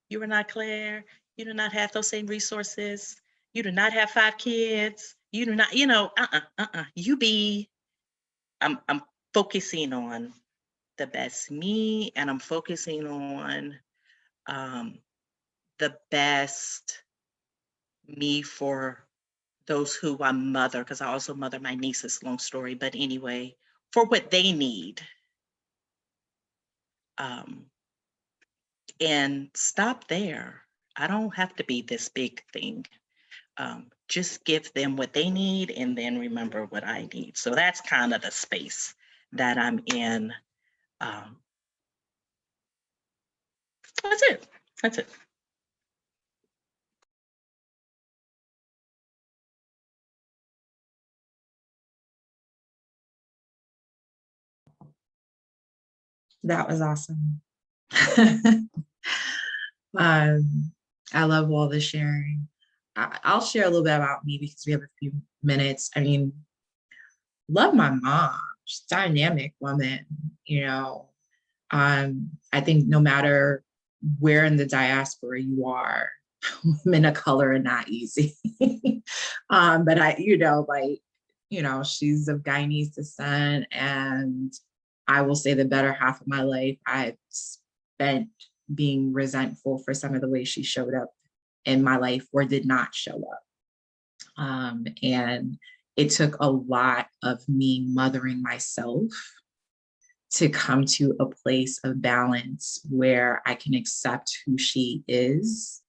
you are not Claire, you do not have those same resources, you do not have 5 kids, you do not, you be, I'm focusing on the best me, and I'm focusing on the best me for those who I mother, because I also mother my nieces, long story, but anyway, for what they need. And stop there. I don't have to be this big thing. Just give them what they need and then remember what I need. So that's kind of the space that I'm in. That's it. That's it. That was awesome. I love all the sharing. I'll share a little bit about me because we have a few minutes. I mean, love my mom. She's a dynamic woman, I think no matter where in the diaspora you are, women of color are not easy. But she's of Guyanese descent, and I will say the better half of my life I've spent being resentful for some of the ways she showed up in my life or did not show up. And it took a lot of me mothering myself to come to a place of balance where I can accept who she is,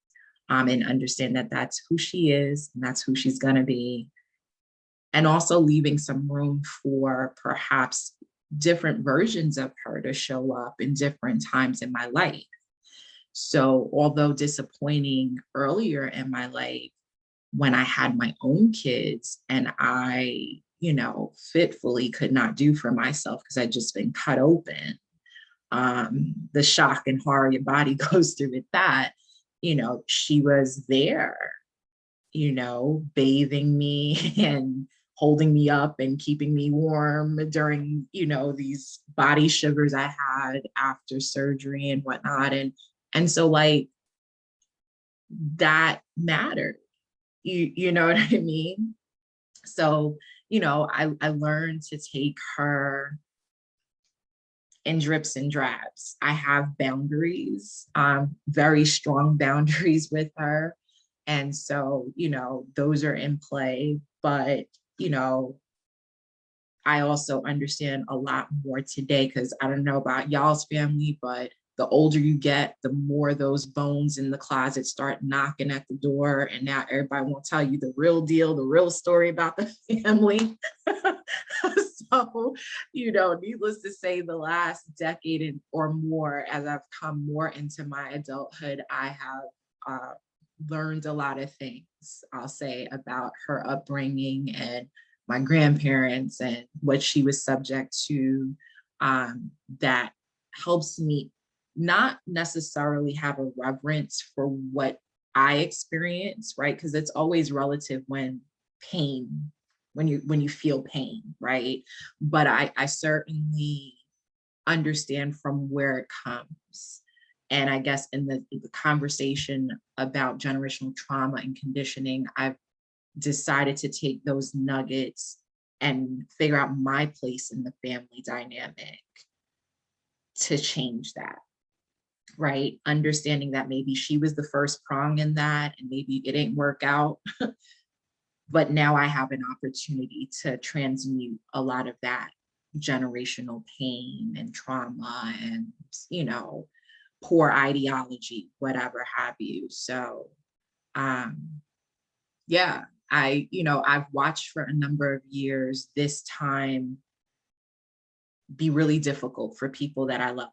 and understand that that's who she is and that's who she's gonna be. And also leaving some room for perhaps different versions of her to show up in different times in my life. So although disappointing earlier in my life, when I had my own kids and I, fitfully could not do for myself because I'd just been cut open. The shock and horror your body goes through with that, she was there, bathing me and holding me up and keeping me warm during, these body shivers I had after surgery and whatnot. And so like that mattered, you know what I mean? So, I learned to take her in drips and drabs. I have boundaries, very strong boundaries with her. And so, those are in play, but, I also understand a lot more today because I don't know about y'all's family, but the older you get, the more those bones in the closet start knocking at the door. And now everybody won't tell you the real deal, the real story about the family. So, needless to say, the last decade or more, as I've come more into my adulthood, I have learned a lot of things, I'll say, about her upbringing and my grandparents and what she was subject to, that helps me not necessarily have a reverence for what I experience, right? Because it's always relative when you feel pain, right? But I certainly understand from where it comes. And I guess in the conversation about generational trauma and conditioning, I've decided to take those nuggets and figure out my place in the family dynamic to change that, right? Understanding that maybe she was the first prong in that and maybe it didn't work out. But now I have an opportunity to transmute a lot of that generational pain and trauma and, poor ideology, whatever have you. So, yeah, I've watched for a number of years this time be really difficult for people that I love,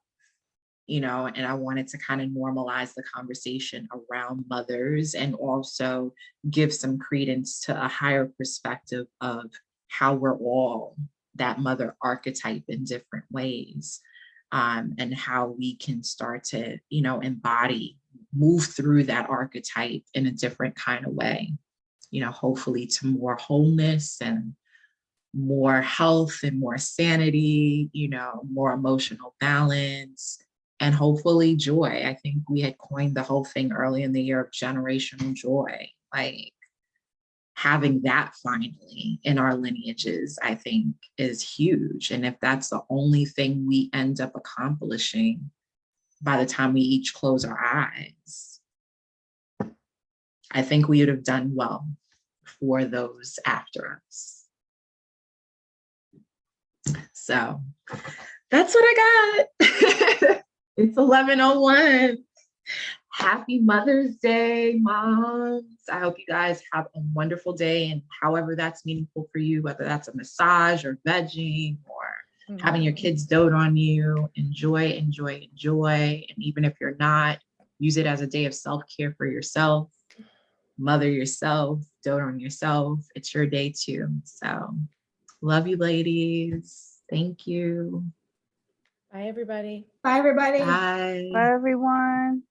and I wanted to kind of normalize the conversation around mothers and also give some credence to a higher perspective of how we're all that mother archetype in different ways, and how we can start to, move through that archetype in a different kind of way, hopefully to more wholeness and more health and more sanity, more emotional balance, and hopefully joy. I think we had coined the whole thing early in the year of generational joy, like having that finally in our lineages, I think is huge. And if that's the only thing we end up accomplishing by the time we each close our eyes, I think we would have done well for those after us. So that's what I got. It's 11:01. Happy Mother's Day, moms. I hope you guys have a wonderful day, and however that's meaningful for you, whether that's a massage or vegging or having your kids dote on you, enjoy. And even if you're not, use it as a day of self-care for yourself. Mother yourself, dote on yourself. It's your day too. So love you, ladies. Thank you. Bye, everybody. Bye, everybody. Bye. Bye, everyone.